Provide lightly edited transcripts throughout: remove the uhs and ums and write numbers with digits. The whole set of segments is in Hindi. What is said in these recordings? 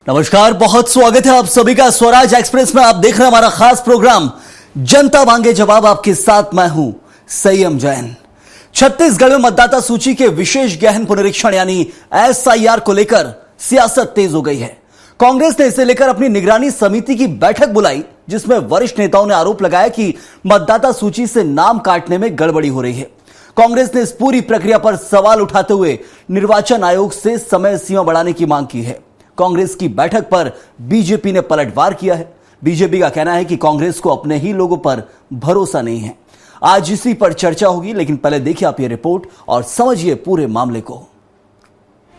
नमस्कार, बहुत स्वागत है आप सभी का स्वराज एक्सप्रेस में। आप देख रहे हैं हमारा खास प्रोग्राम जनता मांगे जवाब। आपके साथ मैं हूं संयम जैन। छत्तीसगढ़ में मतदाता सूची के विशेष गहन पुनरीक्षण यानी एसआईआर को लेकर सियासत तेज हो गई है। कांग्रेस ने इसे लेकर अपनी निगरानी समिति की बैठक बुलाई, जिसमें वरिष्ठ नेताओं ने आरोप लगाया कि मतदाता सूची से नाम काटने में गड़बड़ी हो रही है। कांग्रेस ने इस पूरी प्रक्रिया पर सवाल उठाते हुए निर्वाचन आयोग से समय सीमा बढ़ाने की मांग की है। कांग्रेस की बैठक पर बीजेपी ने पलटवार किया है। बीजेपी का कहना है कि कांग्रेस को अपने ही लोगों पर भरोसा नहीं है। आज इसी पर चर्चा होगी, लेकिन पहले देखिए आप ये रिपोर्ट और समझिए पूरे मामले को।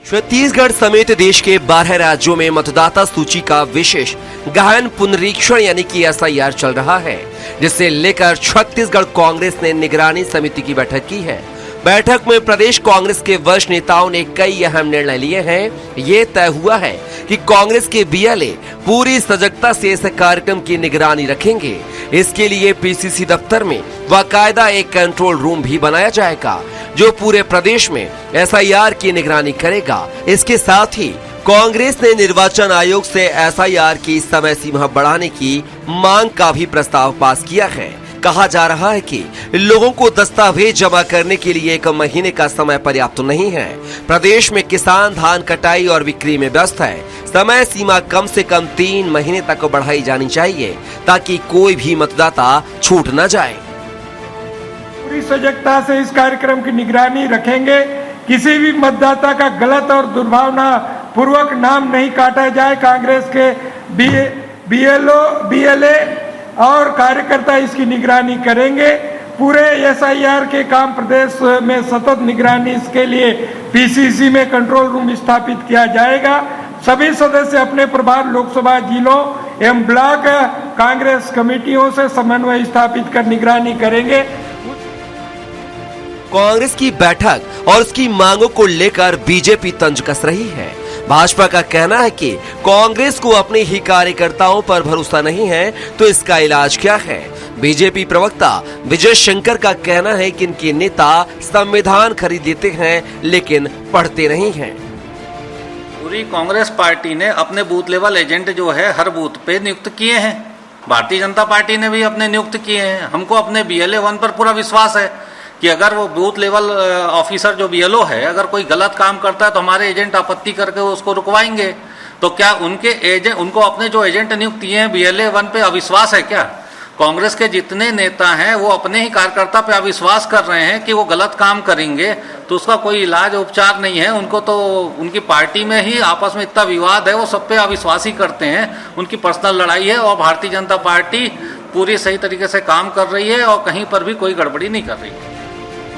छत्तीसगढ़ समेत देश के 12 राज्यों में मतदाता सूची का विशेष गहन पुनरीक्षण यानी कि एसआईआर चल रहा है, जिसे लेकर छत्तीसगढ़ कांग्रेस ने निगरानी समिति की बैठक की है। बैठक में प्रदेश कांग्रेस के वरिष्ठ नेताओं ने कई अहम निर्णय लिए हैं। ये तय हुआ है कि कांग्रेस के बीएलए पूरी सजगता से इस कार्यक्रम की निगरानी रखेंगे। इसके लिए पीसीसी दफ्तर में बाकायदा एक कंट्रोल रूम भी बनाया जाएगा, जो पूरे प्रदेश में एसआईआर की निगरानी करेगा। इसके साथ ही कांग्रेस ने निर्वाचन आयोग से एसआईआर की समय सीमा बढ़ाने की मांग का भी प्रस्ताव पास किया है। कहा जा रहा है कि लोगों को दस्तावेज जमा करने के लिए 1 महीने का समय पर्याप्त नहीं है। प्रदेश में किसान धान कटाई और बिक्री में व्यस्त है। समय सीमा कम से कम 3 महीने तक बढ़ाई जानी चाहिए, ताकि कोई भी मतदाता छूट न जाए। पूरी सजगता से इस कार्यक्रम की निगरानी रखेंगे। किसी भी मतदाता का गलत और दुर्भावना पूर्वक नाम नहीं काटा जाए। कांग्रेस के बीएलए और कार्यकर्ता इसकी निगरानी करेंगे। पूरे एसआईआर के काम प्रदेश में सतत निगरानी इसके लिए पीसीसी में कंट्रोल रूम स्थापित किया जाएगा। सभी सदस्य अपने प्रभार लोकसभा जिलों एवं ब्लॉक कांग्रेस कमेटियों से समन्वय स्थापित कर निगरानी करेंगे। कांग्रेस की बैठक और उसकी मांगों को लेकर बीजेपी तंज कस रही है। भाजपा का कहना है कि कांग्रेस को अपने ही कार्यकर्ताओं पर भरोसा नहीं है, तो इसका इलाज क्या है। बीजेपी प्रवक्ता विजय शंकर का कहना है कि इनके नेता संविधान खरीद लेते हैं, लेकिन पढ़ते नहीं हैं। पूरी कांग्रेस पार्टी ने अपने बूथ लेवल एजेंट जो है हर बूथ पे नियुक्त किए हैं। भारतीय जनता पार्टी ने भी अपने नियुक्त किए हैं। हमको अपने बीएलए 1 पर पूरा विश्वास है कि अगर वो बूथ लेवल ऑफिसर जो बीएलओ है अगर कोई गलत काम करता है तो हमारे एजेंट आपत्ति करके उसको रुकवाएंगे। तो क्या उनको अपने जो एजेंट नियुक्त किए हैं बीएलए 1 पे अविश्वास है क्या? कांग्रेस के जितने नेता हैं वो अपने ही कार्यकर्ता पे अविश्वास कर रहे हैं कि वो गलत काम करेंगे, तो उसका कोई इलाज उपचार नहीं है। उनको तो उनकी पार्टी में ही आपस में इतना विवाद है, वो सब पे अविश्वास ही करते हैं। उनकी पर्सनल लड़ाई है और भारतीय जनता पार्टी पूरी सही तरीके से काम कर रही है और कहीं पर भी कोई गड़बड़ी नहीं कर रही है।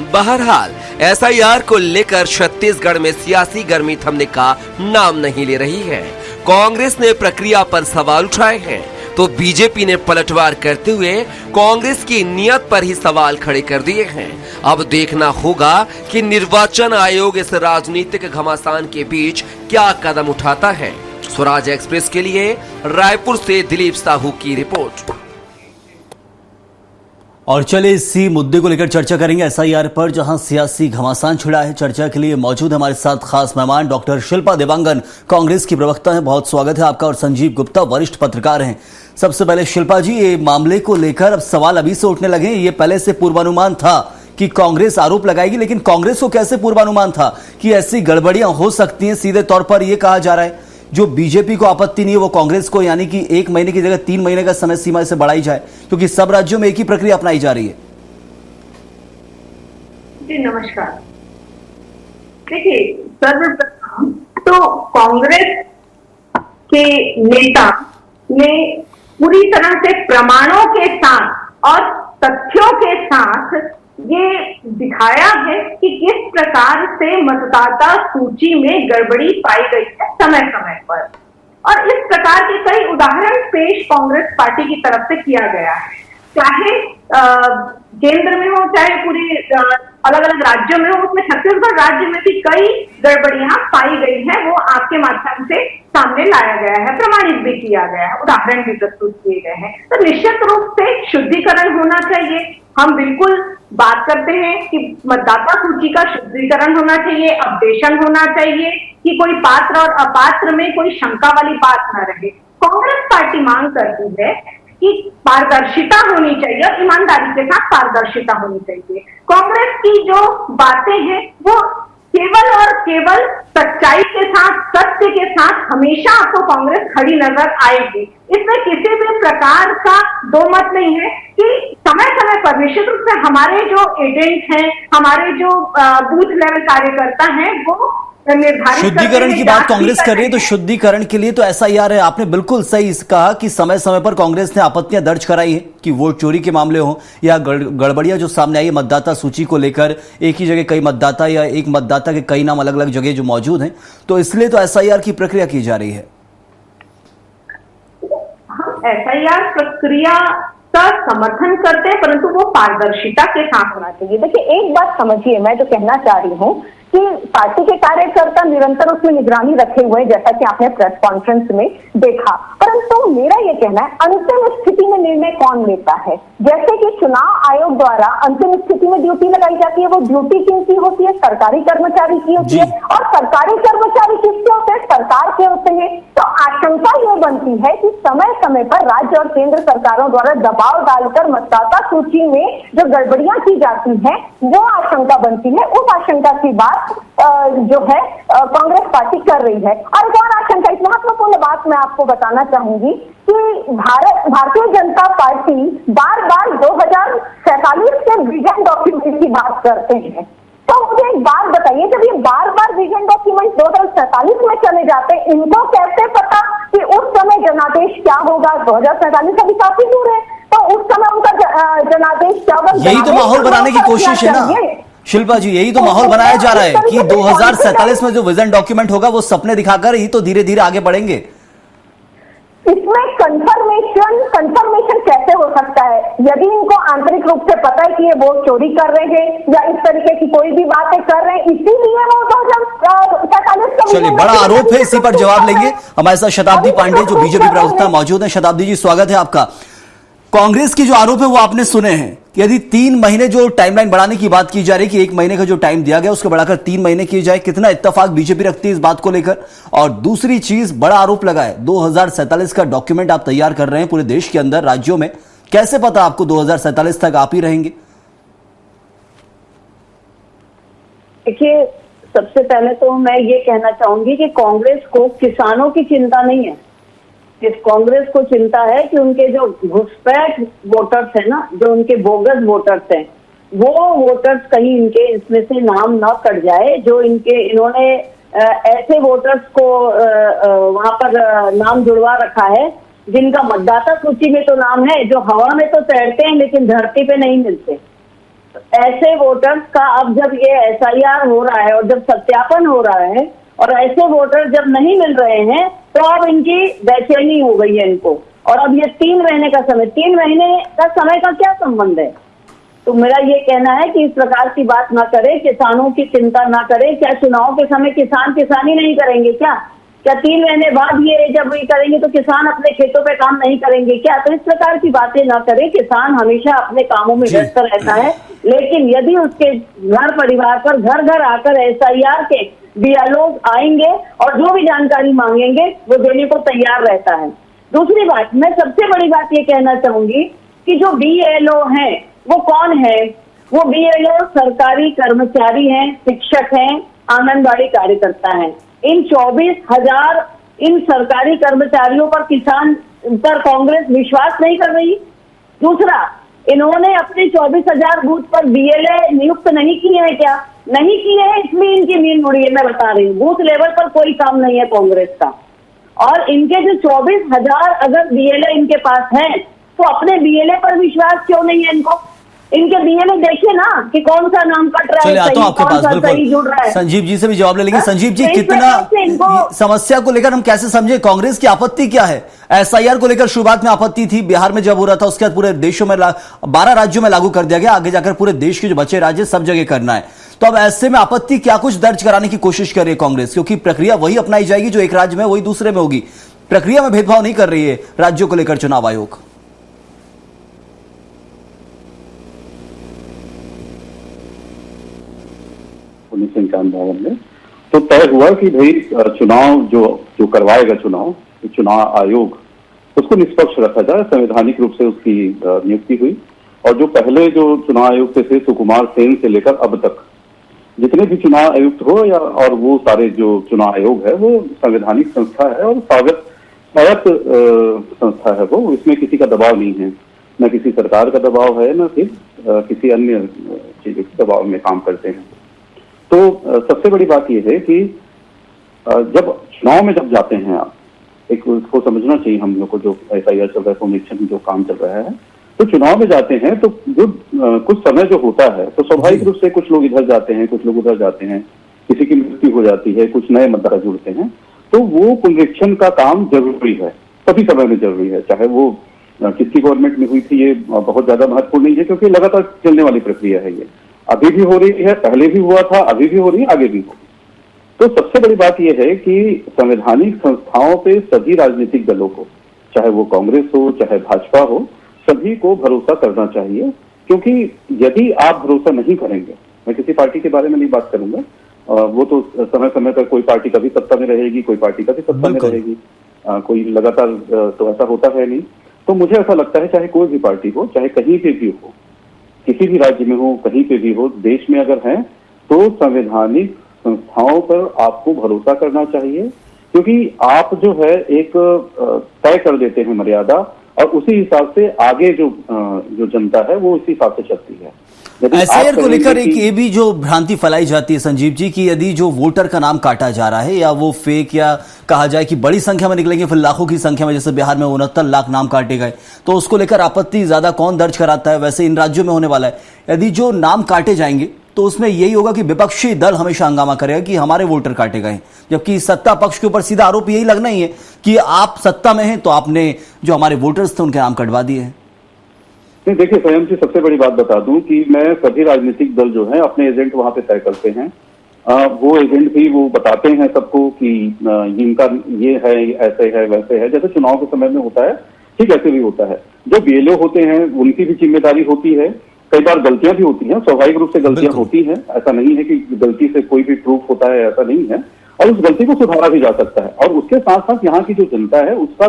बहरहाल एसआईआर को लेकर छत्तीसगढ़ में सियासी गर्मी थमने का नाम नहीं ले रही है। कांग्रेस ने प्रक्रिया पर सवाल उठाए हैं, तो बीजेपी ने पलटवार करते हुए कांग्रेस की नीयत पर ही सवाल खड़े कर दिए हैं। अब देखना होगा कि निर्वाचन आयोग इस राजनीतिक घमासान के बीच क्या कदम उठाता है। स्वराज एक्सप्रेस के लिए रायपुर से दिलीप साहू की रिपोर्ट। और चलिए इसी मुद्दे को लेकर चर्चा करेंगे एसआईआर पर, जहां सियासी घमासान छिड़ा है। चर्चा के लिए मौजूद हमारे साथ खास मेहमान डॉक्टर शिल्पा देवांगन, कांग्रेस की प्रवक्ता हैं। बहुत स्वागत है आपका। और संजीव गुप्ता, वरिष्ठ पत्रकार हैं। सबसे पहले शिल्पा जी, ये मामले को लेकर अब सवाल अभी से उठने लगे। ये पहले से पूर्वानुमान था कि कांग्रेस आरोप लगाएगी, लेकिन कांग्रेस को कैसे पूर्वानुमान था कि ऐसी गड़बड़ियां हो सकती हैं? सीधे तौर पर यह कहा जा रहा है जो बीजेपी को आपत्ति नहीं है वो कांग्रेस को, यानी कि 1 महीने की जगह 3 महीने का समय सीमा से बढ़ाई जाए, क्योंकि सब राज्यों में एक ही प्रक्रिया अपनाई जा रही है। जी नमस्कार। देखिए, सर्वप्रथम तो कांग्रेस के नेता ने पूरी तरह से प्रमाणों के साथ और तथ्यों के साथ ये दिखाया है कि किस प्रकार से मतदाता सूची में गड़बड़ी पाई गई है समय समय पर, और इस प्रकार के कई उदाहरण पेश कांग्रेस पार्टी की तरफ से किया गया है। चाहे केंद्र में हो चाहे पूरे अलग अलग राज्यों में, उसमें छत्तीसगढ़ राज्य में भी कई गड़बड़ियां पाई गई हैं, वो आपके माध्यम से सामने लाया गया है, प्रमाणित भी किया गया है, उदाहरण भी प्रस्तुत किए गए हैं। तो निश्चित रूप से शुद्धिकरण होना चाहिए। हम बिल्कुल बात करते हैं कि मतदाता सूची का शुद्धिकरण होना चाहिए, अपडेशन होना चाहिए, कि कोई पात्र और अपात्र में कोई शंका वाली बात न रहे। कांग्रेस पार्टी मांग करती है कि पारदर्शिता होनी चाहिए और ईमानदारी के साथ पारदर्शिता होनी चाहिए। कांग्रेस की जो बातें हैं वो केवल और केवल सच्चाई के साथ, सत्य के साथ हमेशा आपको कांग्रेस खड़ी नजर आएगी। इसमें किसी भी प्रकार का दो मत नहीं है कि समय समय पर निश्चित रूप से हमारे जो एजेंट हैं, हमारे जो बूथ लेवल कार्यकर्ता हैं, वो शुद्धिकरण की बात कांग्रेस कर रही है, तो शुद्धिकरण के लिए तो एसआईआर है। आपने बिल्कुल सही कहा कि समय समय पर कांग्रेस ने आपत्तियां दर्ज कराई है कि वोट चोरी के मामले हो या गड़बड़ियां जो सामने आई है मतदाता सूची को लेकर, एक ही जगह कई मतदाता या एक मतदाता के कई नाम अलग अलग जगह जो मौजूद हैं, तो इसलिए तो एसआईआर की प्रक्रिया की जा रही है। एसआईआर प्रक्रिया का समर्थन करते हैं, परंतु वो पारदर्शिता के साथ होना चाहिए। देखिए, एक बात समझिए, मैं जो कहना चाह रही हूँ कि पार्टी के कार्यकर्ता निरंतर उसमें निगरानी रखे हुए हैं, जैसा कि आपने प्रेस कॉन्फ्रेंस में देखा, परंतु मेरा ये कहना है अंतिम स्थिति में निर्णय कौन लेता है। जैसे कि चुनाव आयोग द्वारा अंतिम स्थिति में ड्यूटी लगाई जाती है, वो ड्यूटी किसकी होती है? सरकारी कर्मचारी की होती है, और सरकारी कर्मचारी किसके होते हैं? सरकार के होते हैं। तो आशंका ये बनती है कि समय समय पर राज्य और केंद्र सरकारों द्वारा दबाव डालकर मतदाता सूची में जो गड़बड़ियां की जाती हैं, वो आशंका बनती है। उस आशंका की बात जो है कांग्रेस पार्टी कर रही है। और एक और आशंका, इस महत्वपूर्ण बात मैं आपको बताना चाहूंगी कि भारतीय जनता पार्टी बार बार 2047 के विजन डॉक्यूमेंट की बात करते हैं। तो मुझे एक बात बताइए, जब ये बार बार विजन डॉक्यूमेंट 2047 में चले जाते हैं, इनको कैसे पता कि उस समय जनादेश क्या होगा? 2047 अभी काफी दूर है, तो उस समय उनका जनादेश क्या होगा? यही तो माहौल बनाने की कोशिश है ना शिल्पा जी, यही तो माहौल बनाया जा रहा है कि 2047 में जो विजन डॉक्यूमेंट होगा वो सपने दिखाकर ही तो धीरे धीरे आगे बढ़ेंगे। इसमें कंफर्मेशन कैसे हो सकता है? यदि इनको आंतरिक रूप से पता है कि ये वोट चोरी कर रहे हैं या इस तरीके की कोई भी बातें कर रहे हैं, इसीलिए वो 2047 का चलिए, बड़ा आरोप है, इसी पर जवाब लेंगे। हमारे साथ शताब्दी पांडे जो बीजेपी प्रवक्ता मौजूद है। शताब्दी जी, स्वागत है आपका। कांग्रेस के जो आरोप है वो आपने सुने हैं कि यदि 3 महीने जो टाइमलाइन बढ़ाने की बात की जा रही है कि 1 महीने का जो टाइम दिया गया उसको बढ़ाकर 3 महीने की जाए, कितना इत्तेफाक बीजेपी रखती है इस बात को लेकर? और दूसरी चीज, बड़ा आरोप लगा है 2047 का डॉक्यूमेंट आप तैयार कर रहे हैं पूरे देश के अंदर, राज्यों में, कैसे पता आपको 2047 तक आप ही रहेंगे? देखिए, सबसे पहले तो मैं ये कहना चाहूंगी कि कांग्रेस को किसानों की चिंता नहीं है। इस कांग्रेस को चिंता है कि उनके जो घुसपैठ वोटर्स है ना, जो उनके बोगस वोटर्स हैं, वो वोटर्स कहीं इनके इसमें से नाम ना कट जाए। जो इन्होंने ऐसे वोटर्स को वहां पर नाम जुड़वा रखा है जिनका मतदाता सूची में तो नाम है, जो हवा में तो तैरते हैं लेकिन धरती पे नहीं मिलते। ऐसे वोटर्स का अब जब ये एसआईआर हो रहा है और जब सत्यापन हो रहा है और ऐसे वोटर जब नहीं मिल रहे हैं, तो अब इनकी बेचैनी हो गई है इनको। और अब ये 3 महीने का समय, 3 महीने का समय का क्या संबंध है? तो मेरा ये कहना है कि इस प्रकार की बात ना करें, किसानों की चिंता ना करें। क्या चुनाव के समय किसान किसानी नहीं करेंगे क्या? 3 महीने बाद ये जब ये करेंगे तो किसान अपने खेतों पे काम नहीं करेंगे क्या? तो इस प्रकार की बातें ना करें। किसान हमेशा अपने कामों में व्यस्त रहता है, लेकिन यदि उसके घर परिवार पर घर घर आकर एसआईआर के बीएलओ आएंगे और जो भी जानकारी मांगेंगे वो देने को तैयार रहता है। दूसरी बात, मैं सबसे बड़ी बात ये कहना चाहूंगी कि जो बीएलओ हैं वो कौन है? वो बीएलओ सरकारी कर्मचारी हैं, शिक्षक हैं, आंगनबाड़ी कार्यकर्ता हैं। इन 24,000 इन सरकारी कर्मचारियों पर किसान पर कांग्रेस विश्वास नहीं कर रही। दूसरा, इन्होंने अपने 24,000 बूथ पर बीएलए नियुक्त नहीं किए हैं क्या? नहीं किए हैं, इसलिए इनकी नींद उड़ी है। मैं बता रही हूँ, बूथ लेवल पर कोई काम नहीं है कांग्रेस का। और इनके जो 24,000 अगर बीएलए इनके पास हैं, तो अपने बीएलए पर विश्वास क्यों नहीं है इनको? इनके बीएलओ देखिए ना कि कौन सा नाम कट रहा चलिए है, आता हूं आपके पास, सही जुड़ रहा बिल्कुल है। संजीव जी से भी जवाब ले लेंगे। संजीव जी, तो इस कितना प्रकार से इनको समस्या को लेकर हम कैसे समझे, कांग्रेस की आपत्ति क्या है? एसआईआर को लेकर शुरुआत में आपत्ति थी, बिहार में जब हो रहा था, उसके बाद पूरे देशों में 12 राज्यों में लागू कर दिया गया, आगे जाकर पूरे देश के जो बचे राज्य सब जगह करना है। तो अब ऐसे में आपत्ति क्या कुछ दर्ज कराने की कोशिश कर रही है कांग्रेस, क्योंकि प्रक्रिया वही अपनाई जाएगी जो एक राज्य में वही दूसरे में होगी, प्रक्रिया में भेदभाव नहीं कर रही है राज्यों को लेकर चुनाव आयोग। में तो तय हुआ कि भाई चुनाव जो करवाएगा चुनाव आयोग, उसको निष्पक्ष रखा जाए, संवैधानिक रूप से उसकी नियुक्ति हुई। और जो पहले जो चुनाव आयुक्त थे सुकुमार सेन से लेकर अब तक जितने भी चुनाव आयुक्त हो या और वो सारे जो चुनाव आयोग है वो संवैधानिक संस्था है और स्वायत्त संस्था है, वो इसमें किसी का दबाव नहीं है, न किसी सरकार का दबाव है, न फिर किसी अन्य चीजों के दबाव में काम करते हैं। तो सबसे बड़ी बात यह है कि जब चुनाव में जब जाते हैं आप, एक उसको समझना चाहिए हम लोग को, जो एसआईआर चल रहा है, फॉर्मेशन जो काम चल रहा है, तो चुनाव में जाते हैं तो जो कुछ समय जो होता है तो स्वाभाविक रूप से कुछ लोग इधर जाते हैं, कुछ लोग उधर जाते हैं, किसी की मृत्यु हो जाती है, कुछ नए मतदाता जुड़ते हैं, तो वो पुनरीक्षण का काम जरूरी है, सभी समय में जरूरी है। चाहे वो किसकी गवर्नमेंट में हुई थी ये बहुत ज्यादा महत्वपूर्ण नहीं है, क्योंकि लगातार चलने वाली प्रक्रिया है, ये अभी भी हो रही है, पहले भी हुआ था, अभी भी हो रही है, आगे भी होगी। तो सबसे बड़ी बात यह है कि संवैधानिक संस्थाओं पे सभी राजनीतिक दलों को, चाहे वो कांग्रेस हो चाहे भाजपा हो, सभी को भरोसा करना चाहिए। क्योंकि यदि आप भरोसा नहीं करेंगे, मैं किसी पार्टी के बारे में नहीं बात करूंगा, वो तो समय समय पर कोई पार्टी कभी सत्ता में रहेगी, कोई पार्टी कभी सत्ता में रहेगी, कोई लगातार तो ऐसा होता है नहीं। तो मुझे ऐसा लगता है चाहे कोई भी पार्टी हो, चाहे कहीं पे भी हो, किसी भी राज्य में हो, कहीं पे भी हो, देश में अगर है तो संवैधानिक संस्थाओं पर आपको भरोसा करना चाहिए। क्योंकि आप जो है एक तय कर देते हैं मर्यादा, और उसी हिसाब से आगे जो जनता है वो उसी हिसाब से चलती है। एसआईआर को लेकर एक ये भी जो भ्रांति फैलाई जाती है संजीव जी, कि यदि जो वोटर का नाम काटा जा रहा है या वो फेक, या कहा जाए कि बड़ी संख्या में निकलेंगे, फिर लाखों की संख्या में, जैसे बिहार में 69 लाख नाम काटे गए, तो उसको लेकर आपत्ति ज्यादा कौन दर्ज कराता है, वैसे इन राज्यों में होने वाला है। यदि जो नाम काटे जाएंगे तो उसमें यही होगा कि विपक्षी दल हमेशा हंगामा करेगा कि हमारे वोटर काटे गए, जबकि सत्ता पक्ष के ऊपर सीधा आरोप यही लगना ही है कि आप सत्ता में हैं तो आपने जो हमारे वोटर्स थे उनके नाम कटवा दिए हैं। नहीं, देखिए स्वयं से सबसे बड़ी बात बता दूं कि मैं सभी राजनीतिक दल जो है अपने एजेंट वहां पे तय करते हैं। वो एजेंट भी वो बताते हैं सबको कि इनका ये है, ऐसे है, वैसे है, जैसे चुनाव के समय में होता है, ठीक ऐसे भी होता है। जो बीएलओ होते हैं उनकी भी जिम्मेदारी होती है, कई बार गलतियां भी होती हैं, स्वाभाविक रूप से गलतियां होती हैं, ऐसा नहीं है कि गलती से कोई भी प्रूफ होता है, ऐसा नहीं है, और उस गलती को सुधारा भी जा सकता है। और उसके साथ साथ यहाँ की जो जनता है उसका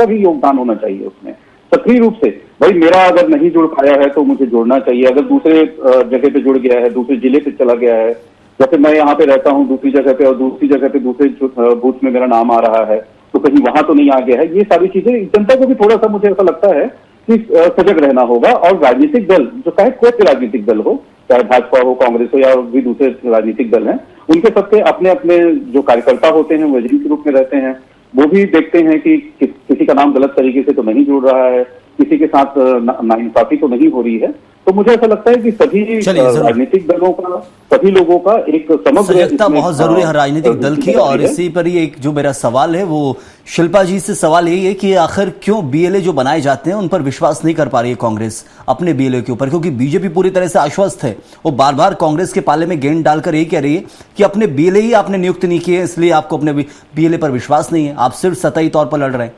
भी योगदान होना चाहिए उसमें, सक्रिय रूप से। भाई मेरा अगर नहीं जुड़ पाया है तो मुझे जोड़ना चाहिए, अगर दूसरे जगह पे जुड़ गया है, दूसरे जिले पे चला गया है, जैसे मैं यहाँ पे रहता हूँ दूसरी जगह पे, और दूसरी जगह पे दूसरे बूथ में मेरा नाम आ रहा है, तो कहीं वहां तो नहीं आ गया है। ये सारी चीजें जनता को भी थोड़ा सा मुझे ऐसा लगता है कि सजग रहना होगा। और राजनीतिक दल जो चाहे कोई भी राजनीतिक दल हो, चाहे भाजपा हो, कांग्रेस हो, या भी दूसरे राजनीतिक दल हैं, उनके सबके अपने अपने जो कार्यकर्ता होते हैं वो एजेंट के रूप में रहते हैं, वो भी देखते हैं कि किसी का नाम गलत तरीके से तो नहीं जुड़ रहा है, किसी के साथ नाइंसाफी तो नहीं हो रही है। तो मुझे ऐसा लगता है कि सभी राजनीतिक दलों का, सभी लोगों का एक समग्र सजगता बहुत जरूरी है राजनीतिक दल की। और इसी पर ही एक जो मेरा सवाल है वो शिल्पा जी से सवाल यही है कि आखिर क्यों बीएलए जो बनाए जाते हैं उन पर विश्वास नहीं कर पा रही है कांग्रेस अपने बीएलए के ऊपर, क्योंकि बीजेपी पूरी तरह से आश्वस्त है, वो बार बार कांग्रेस के पाले में गेंद डालकर यही कह रही है कि अपने बीएलए ही आपने नियुक्त नहीं किए, इसलिए आपको अपने बीएलए पर विश्वास नहीं है, आप सिर्फ सतही तौर पर लड़ रहे हैं।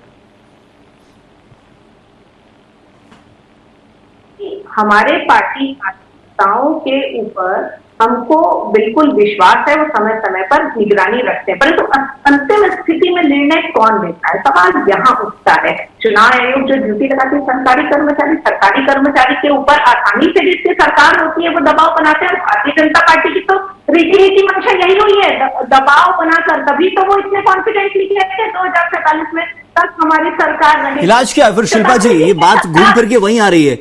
हमारे पार्टी कार्यकर्ताओं के ऊपर हमको बिल्कुल विश्वास है, वो समय समय पर निगरानी रखते हैं, परंतु अंतिम स्थिति में निर्णय कौन लेता है, सवाल यहाँ उठता है। चुनाव आयोग जो ड्यूटी लगाते हैं सरकारी कर्मचारी के ऊपर आसानी से जिसकी सरकार होती है वो दबाव बनाते हैं। भारतीय जनता पार्टी की तो रीति मंशा यही हुई है, दबाव बनाकर, तभी तो वो इतने कॉन्फिडेंटली कहते हैं 2047 में तक हमारी सरकार रही। इलाज क्या है फिर शिल्पा जी, ये बात घूम फिर के वहीं आ रही है,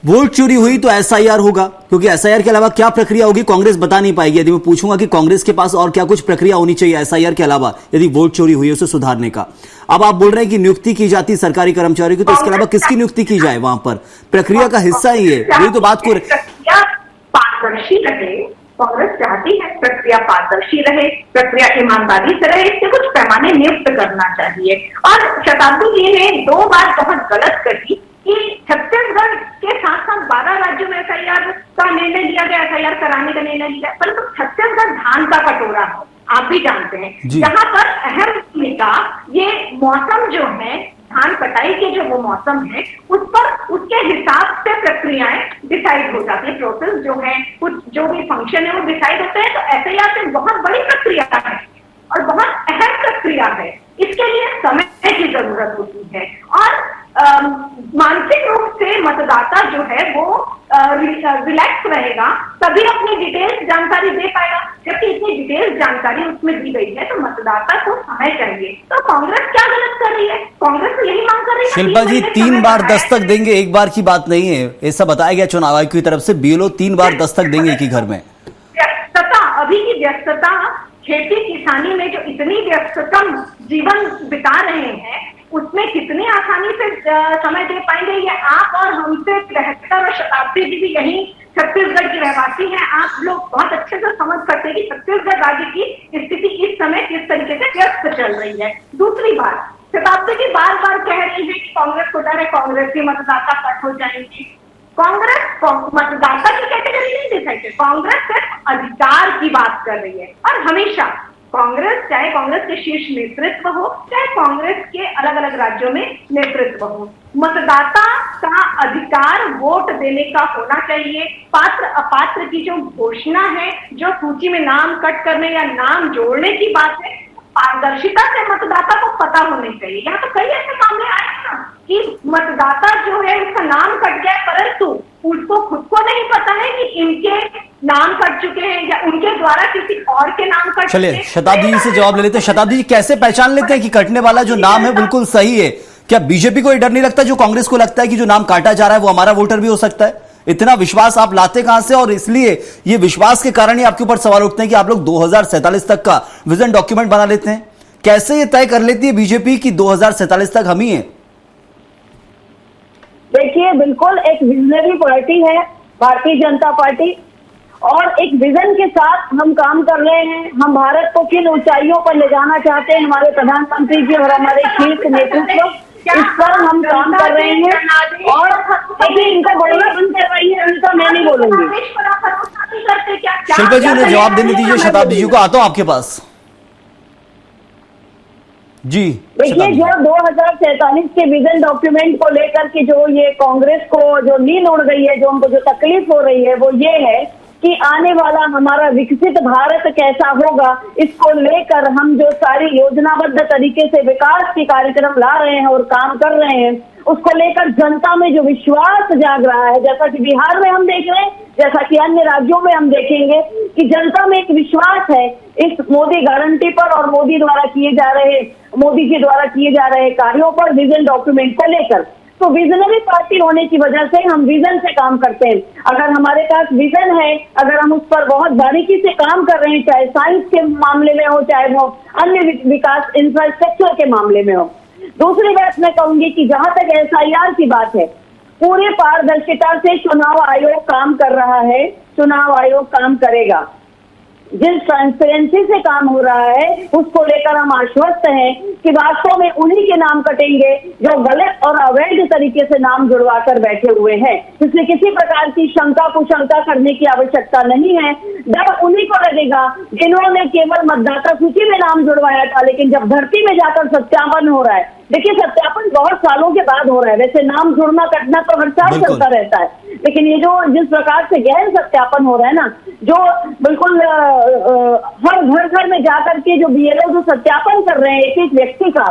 वोट चोरी हुई तो एसआईआर होगा, क्योंकि एसआईआर के अलावा क्या प्रक्रिया होगी कांग्रेस बता नहीं पाएगी। यदि मैं पूछूंगा कि कांग्रेस के पास और क्या कुछ प्रक्रिया होनी चाहिए एसआईआर के अलावा, यदि वोट चोरी हुई है उसे सुधारने का। अब आप बोल रहे हैं कि नियुक्ति की जाती सरकारी कर्मचारियों की, तो इसके अलावा किसकी नियुक्ति की जाए? वहां पर प्रक्रिया का हिस्सा ही है, वही तो बात को पारदर्शी रहे। कांग्रेस चाहती है प्रक्रिया पारदर्शी रहे, प्रक्रिया ईमानदारी से रहे, इसके कुछ पैमाने नियुक्त करना चाहिए। और शताब्दी जी ने 2 बार बहुत गलत कही कि छत्तीसगढ़ के साथ साथ 12 राज्यों में एसआईआर का निर्णय लिया गया, एसआईआर कराने का निर्णय लिया, परंतु छत्तीसगढ़ धान का कटोरा है, आप भी जानते हैं, जहां पर अहम भूमिका ये मौसम जो है, धान कटाई के जो वो मौसम है, उस पर उसके हिसाब से प्रक्रियाएं डिसाइड हो जाती है, प्रोसेस जो है, कुछ जो भी फंक्शन है वो डिसाइड होते हैं। तो एसआईआर से बहुत बड़ी प्रक्रिया है और बहुत अहम प्रक्रिया है, इसके लिए समय की जरूरत होती है। और मानसिक रूप से मतदाता जो है वो रिलैक्स रहेगा, तभी अपनी डिटेल्स जानकारी दे पाएगा। जबकि इतनी डिटेल्स जानकारी उसमें दी गई है तो मतदाता को समय चाहिए। तो कांग्रेस क्या गलत कर रही है? कांग्रेस तो यही मांग कर रही है। शिल्पा जी 3 बार दस्तक देंगे, एक बार की बात नहीं है, ऐसा बताया गया चुनाव आयोग की तरफ से। बीएलओ 3 बार दस्तक देंगे एक ही घर में। व्यस्तता, अभी की व्यस्तता, खेती किसानी में जो इतनी व्यस्ततम जीवन बिता रहे हैं, उसमें कितनी आसानी से समय दे पाएंगे? ये आप और हमसे बेहतर, और शताब्दी जी भी यही छत्तीसगढ़ की रहवासी हैं, आप लोग बहुत अच्छे से समझ सकते हैं कि छत्तीसगढ़ राज्य की स्थिति इस समय किस तरीके से व्यस्त चल रही है। दूसरी बात, शताब्दी जी बार बार कह रही है कि कांग्रेस को डर है, कांग्रेस की मतदाता कट हो जाएंगी। कांग्रेस मतदाता की कैटेगरी नहीं डिसाइड है, कांग्रेस सिर्फ अधिकार की बात कर रही है। और हमेशा कांग्रेस, चाहे कांग्रेस के शीर्ष नेतृत्व हो, चाहे कांग्रेस के अलग अलग राज्यों में नेतृत्व हो, मतदाता का अधिकार वोट देने का होना चाहिए। पात्र अपात्र की जो घोषणा है, जो सूची में नाम कट करने या नाम जोड़ने की बात है, पारदर्शिता से मतदाता को पता होने चाहिए। यहाँ तो कई ऐसे मामले आए हैं ना कि मतदाता जो है उसका नाम कट गया, परंतु उसको खुद को नहीं पता है कि इनके नाम कट चुके हैं या उनके द्वारा किसी और के नाम कट चुके हैं। चलिए शताब्दी जी से जवाब ले लेते हैं। शताब्दी जी कैसे पहचान लेते हैं कि कटने वाला जो नाम है बिल्कुल सही है? क्या बीजेपी को ये डर नहीं लगता, जो कांग्रेस को लगता है कि जो नाम काटा जा रहा है वो हमारा वोटर भी हो सकता है? इतना विश्वास आप लाते कहां से? और इसलिए ये विश्वास के कारण ही आपके ऊपर सवाल उठते हैं कि आप लोग 2047 तक का विजन डॉक्यूमेंट बना लेते हैं। कैसे ये तय कर लेती है बीजेपी की 2047 तक हम ही है? देखिए, बिल्कुल एक विजनरी पार्टी है भारतीय जनता पार्टी, और एक विजन के साथ हम काम कर रहे हैं। हम भारत को किन ऊंचाइयों पर ले जाना चाहते हैं, हमारे प्रधानमंत्री जी और हमारे शीर्ष नेतृत्व, इस पर हम काम कर रहे हैं। और देखिए, इनका बढ़िया बंद कर रही है, इनका मैं नहीं बोलूंगी। शिल्पा जी उन्हें जवाब देने दीजिए, शताब्दी जी को आता हूं आपके पास। जी देखिए, जो 2047 के विजन डॉक्यूमेंट को लेकर के जो ये कांग्रेस को जो नींद उड़ गई है, जो उनको जो तकलीफ हो रही है, वो ये है कि आने वाला हमारा विकसित भारत कैसा होगा, इसको लेकर हम जो सारी योजनाबद्ध तरीके से विकास के कार्यक्रम ला रहे हैं और काम कर रहे हैं, उसको लेकर जनता में जो विश्वास जाग रहा है, जैसा कि बिहार में हम देख रहे हैं, जैसा कि अन्य राज्यों में हम देखेंगे कि जनता में एक विश्वास है इस मोदी गारंटी पर और मोदी जी द्वारा किए जा रहे कार्यों पर, विजन डॉक्यूमेंट को लेकर। तो विजनरी पार्टी होने की वजह से हम विजन से काम करते हैं। अगर हमारे पास विजन है, अगर हम उस पर बहुत बारीकी से काम कर रहे हैं, चाहे साइंस के मामले में हो, चाहे वो अन्य विकास इंफ्रास्ट्रक्चर के मामले में हो। दूसरी बात मैं कहूंगी कि जहां तक एसआईआर की बात है, पूरे पारदर्शिता से चुनाव आयोग काम कर रहा है, चुनाव आयोग काम करेगा। जिस ट्रांसपेरेंसी से काम हो रहा है उसको लेकर हम आश्वस्त हैं कि वास्तव में उन्हीं के नाम कटेंगे जो गलत और अवैध तरीके से नाम जुड़वा कर बैठे हुए हैं। इसलिए किसी प्रकार की शंका कुशंका करने की आवश्यकता नहीं है। डर उन्हीं को लगेगा जिन्होंने केवल मतदाता सूची में नाम जुड़वाया था, लेकिन जब धरती में जाकर सत्यापन हो रहा है, देखिए सत्यापन बहुत सालों के बाद हो रहा है। वैसे नाम जुड़ना कटना तो हर साल चलता रहता है, लेकिन ये जो जिस प्रकार से गहन सत्यापन हो रहा है ना, जो बिल्कुल हर घर में जाकर के जो बीएलओ जो सत्यापन कर रहे हैं एक एक व्यक्ति का,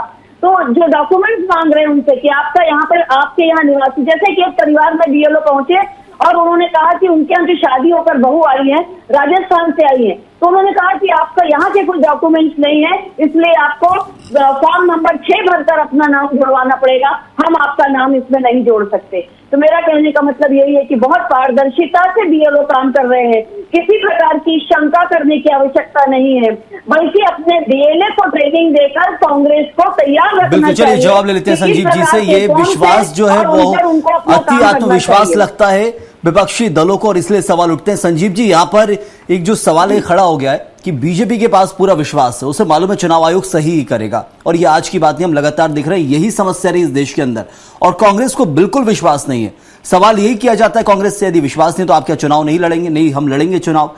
तो जो डॉक्यूमेंट्स मांग रहे हैं उनसे कि आपका यहाँ पर आपके यहाँ निवासी, जैसे कि एक परिवार में बीएलओ पहुंचे और उन्होंने कहा कि उनके यहाँ की शादी होकर बहू आई है, राजस्थान से आई है, तो उन्होंने कहा कि आपका यहाँ के कोई डॉक्यूमेंट्स नहीं है, इसलिए आपको फॉर्म नंबर 6 भरकर अपना नाम जुड़वाना पड़ेगा, हम आपका नाम इसमें नहीं जोड़ सकते। तो मेरा कहने का मतलब यही है कि बहुत पारदर्शिता से बीएलओ काम कर रहे हैं, किसी प्रकार की शंका करने की आवश्यकता नहीं है, बल्कि अपने डीएलए को ट्रेनिंग देकर कांग्रेस को तैयार रखना बिल्कुल। चलिए चाहिए। जवाब ले लेते हैं कि किस संजीव जी से। प्रकार के ये कौन विश्वास से जो है और वो उन पर उनको अपना अति काम आत्मविश्वास करना चाहिए। लगता है विपक्षी दलों को, और इसलिए सवाल उठते हैं। संजीव जी, यहाँ पर एक जो सवाल है खड़ा हो गया है कि बीजेपी के पास पूरा विश्वास है, उसे मालूम है चुनाव आयोग सही ही करेगा, और ये आज की बात नहीं, हम लगातार दिख रहे हैं यही समस्या रही इस देश के अंदर, और कांग्रेस को बिल्कुल विश्वास नहीं है। सवाल यही किया जाता है कांग्रेस से, यदि विश्वास नहीं तो आप क्या चुनाव नहीं लड़ेंगे? नहीं, हम लड़ेंगे चुनाव।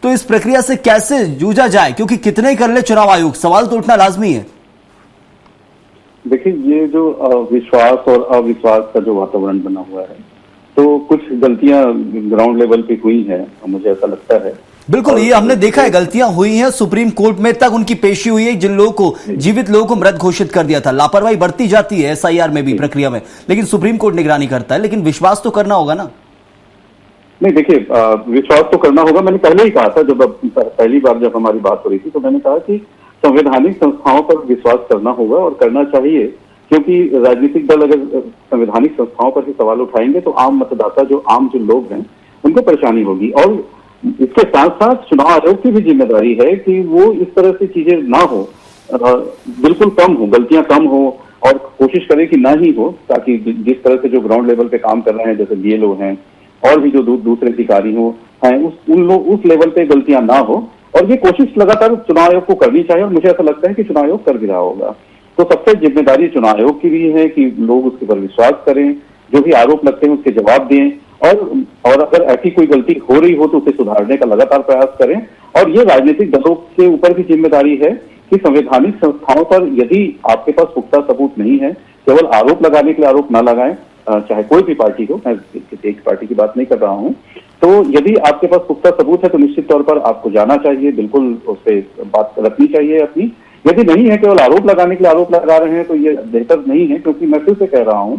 तो इस प्रक्रिया से कैसे जूझा जाए, क्योंकि कितने ही कर ले चुनाव आयोग, सवाल तो उठना लाजमी है। देखिए, ये जो विश्वास और अविश्वास का जो वातावरण बना हुआ है, तो कुछ गलतियां ग्राउंड लेवल पे हुई हैं, मुझे ऐसा लगता है। बिल्कुल, ये हमने देखा है, गलतियां हुई हैं। सुप्रीम कोर्ट में तक उनकी पेशी हुई है, जिन लोगों को, जीवित लोगों को मृत घोषित कर दिया था। लापरवाही बढ़ती जाती है एसआईआर में भी, प्रक्रिया में, लेकिन सुप्रीम कोर्ट निगरानी करता है। लेकिन विश्वास तो करना होगा ना। नहीं, देखिए, विश्वास तो करना होगा। मैंने पहले ही कहा था, जब पहली बार जब हमारी बात हो रही थी, तो मैंने कहा कि संवैधानिक संस्थाओं पर विश्वास करना होगा और करना चाहिए, क्योंकि राजनीतिक दल अगर संवैधानिक संस्थाओं पर ही सवाल उठाएंगे तो आम मतदाता, आम लोग हैं, उनको परेशानी होगी। और इसके साथ साथ चुनाव आयोग की भी जिम्मेदारी है कि वो इस तरह से चीजें ना हो, बिल्कुल कम हो, गलतियां कम हो, और कोशिश करें कि ना ही हो, ताकि जिस तरह से जो ग्राउंड लेवल पे काम कर रहे हैं, जैसे बीएलओ हैं और भी जो दूसरे अधिकारी हैं, उस लेवल पे गलतियां ना हो, और ये कोशिश लगातार चुनाव आयोग को करनी चाहिए। और मुझे ऐसा लगता है कि चुनाव आयोग कर भी रहा होगा। तो सबसे जिम्मेदारी चुनाव आयोग की भी है कि लोग उसके पर विश्वास करें, जो भी आरोप लगते हैं उसके जवाब दें, और अगर ऐसी कोई गलती हो रही हो तो उसे सुधारने का लगातार प्रयास करें। और ये राजनीतिक दलों के ऊपर भी जिम्मेदारी है कि संवैधानिक संस्थाओं पर यदि आपके पास पुख्ता सबूत नहीं है, केवल आरोप लगाने के लिए आरोप न लगाएं, चाहे कोई भी पार्टी हो, मैं किसी एक पार्टी की बात नहीं कर रहा हूं। तो यदि आपके पास पुख्ता सबूत है तो निश्चित तौर पर आपको जाना चाहिए, बिल्कुल उससे बात रखनी चाहिए अपनी। यदि नहीं है, केवल आरोप लगाने के लिए आरोप लगा रहे हैं, तो ये बेहतर नहीं है, क्योंकि मैं फिर से कह रहा हूं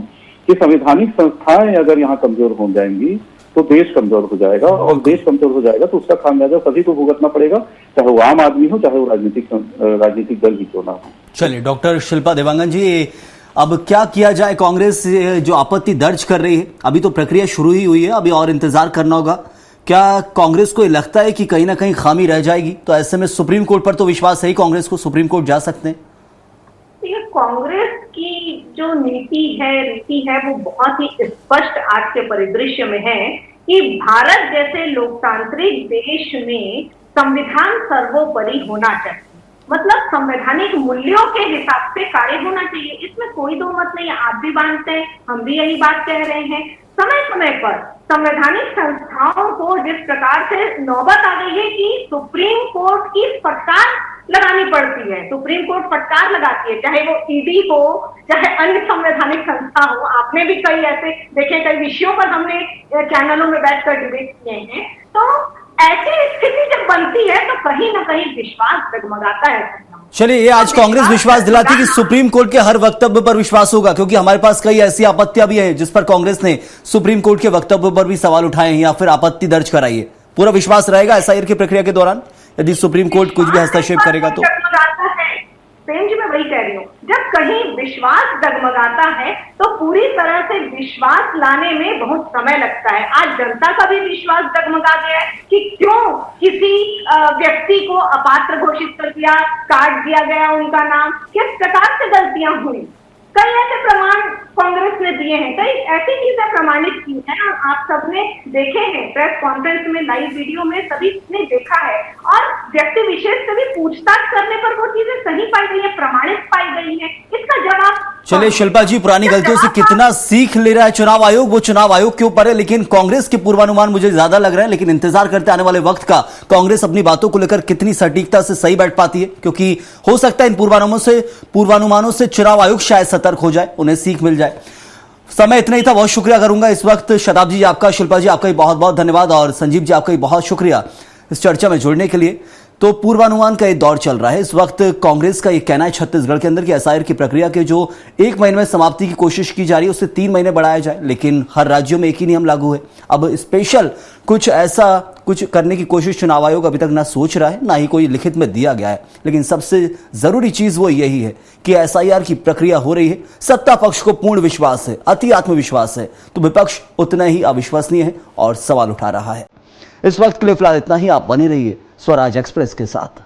कि संवैधानिक संस्थाएं अगर यहाँ कमजोर हो जाएंगी तो देश कमजोर हो जाएगा, और देश कमजोर हो जाएगा तो उसका खामियाजा सभी को भुगतना पड़ेगा, चाहे वो आम आदमी हो, चाहे वो राजनीतिक दल ही क्यों ना हो। चलिए, डॉक्टर शिल्पा देवांगन जी, अब क्या किया जाए? कांग्रेस जो आपत्ति दर्ज कर रही है, अभी तो प्रक्रिया शुरू ही हुई है, अभी और इंतजार करना होगा। क्या कांग्रेस को लगता है कि कहीं ना कहीं खामी रह जाएगी? तो ऐसे में सुप्रीम कोर्ट पर तो विश्वास है ही कांग्रेस को, सुप्रीम कोर्ट जा सकते हैं। कांग्रेस की जो रीति है वो बहुत ही स्पष्ट आज के परिदृश्य में है कि भारत जैसे लोकतांत्रिक देश में संविधान सर्वोपरि होना चाहिए, मतलब संवैधानिक मूल्यों के हिसाब से कार्य होना चाहिए। इसमें कोई दो मत नहीं है, आप भी मानते हैं, हम भी यही बात कह रहे हैं। समय समय पर संवैधानिक संस्थाओं को जिस प्रकार से नौबत आ गई है कि सुप्रीम कोर्ट की फटकार लगानी पड़ती है, सुप्रीम कोर्ट फटकार लगाती है, चाहे वो ईडी हो, चाहे अन्य संवैधानिक संस्था हो। आपने भी कई ऐसे देखे, कई विषयों पर हमने चैनलों में बैठकर डिबेट किए हैं। तो ऐसी स्थिति जब बनती है तो कहीं ना कहीं विश्वास डगमगाता है। चलिए, ये आज कांग्रेस विश्वास दिलाती है कि सुप्रीम कोर्ट के हर वक्तव्य पर विश्वास होगा, क्योंकि हमारे पास कई ऐसी आपत्तियां भी हैं जिस पर कांग्रेस ने सुप्रीम कोर्ट के वक्तव्य पर भी सवाल उठाए हैं या फिर आपत्ति दर्ज कराई है। पूरा विश्वास रहेगा एसआईआर की प्रक्रिया के दौरान यदि सुप्रीम कोर्ट कुछ भी हस्तक्षेप करेगा तो? प्रेम जी, मैं वही कह रही हूँ, जब कहीं विश्वास डगमगाता है तो पूरी तरह से विश्वास लाने में बहुत समय लगता है। आज जनता का भी विश्वास डगमगा गया है कि क्यों किसी व्यक्ति को अपात्र घोषित कर दिया, काट दिया गया उनका नाम, किस प्रकार से गलतियां हुई। कई ऐसे प्रमाण कांग्रेस ने दिए हैं, कई ऐसी चीजें प्रमाणित की हैं, और आप सबने देखे हैं प्रेस कॉन्फ्रेंस में, लाइव वीडियो में, सभी ने देखा है। और व्यक्ति विशेष से भी पूछताछ करने पर वो चीजें सही पाई गई है, प्रमाणित पाई गई है। इसका जवाब चलिए शिल्पा जी, पुरानी गलतियों से कितना सीख ले रहा है चुनाव आयोग, वो चुनाव आयोग के ऊपर है, लेकिन कांग्रेस के पूर्वानुमान मुझे ज्यादा लग रहा है। लेकिन इंतजार करते आने वाले वक्त का, कांग्रेस अपनी बातों को लेकर कितनी सटीकता से सही बैठ पाती है, क्योंकि हो सकता है इन पूर्वानुमानों से चुनाव आयोग शायद सतर्क हो जाए, उन्हें सीख मिल जाए। समय इतना ही था, बहुत शुक्रिया करूंगा इस वक्त शताब्दी जी आपका, शिल्पा जी आपका भी बहुत बहुत धन्यवाद, और संजीव जी आपका भी बहुत शुक्रिया इस चर्चा में जुड़ने के लिए। तो पूर्वानुमान का एक दौर चल रहा है। इस वक्त कांग्रेस का ये कहना है छत्तीसगढ़ के अंदर की एसआईआर की प्रक्रिया के जो 1 महीने में समाप्ति की कोशिश की जा रही है उससे 3 महीने बढ़ाया जाए, लेकिन हर राज्यों में एक ही नियम लागू है। अब स्पेशल कुछ ऐसा कुछ करने की कोशिश चुनाव आयोग अभी तक ना सोच रहा है, ना ही कोई लिखित में दिया गया है। लेकिन सबसे जरूरी चीज वो यही है कि एसआईआर की प्रक्रिया हो रही है, सत्ता पक्ष को पूर्ण विश्वास है, अति आत्मविश्वास है, तो विपक्ष उतना ही अविश्वसनीय है और सवाल उठा रहा है। इस वक्त के लिए फिलहाल इतना ही। आप बने रहिए स्वराज एक्सप्रेस के साथ।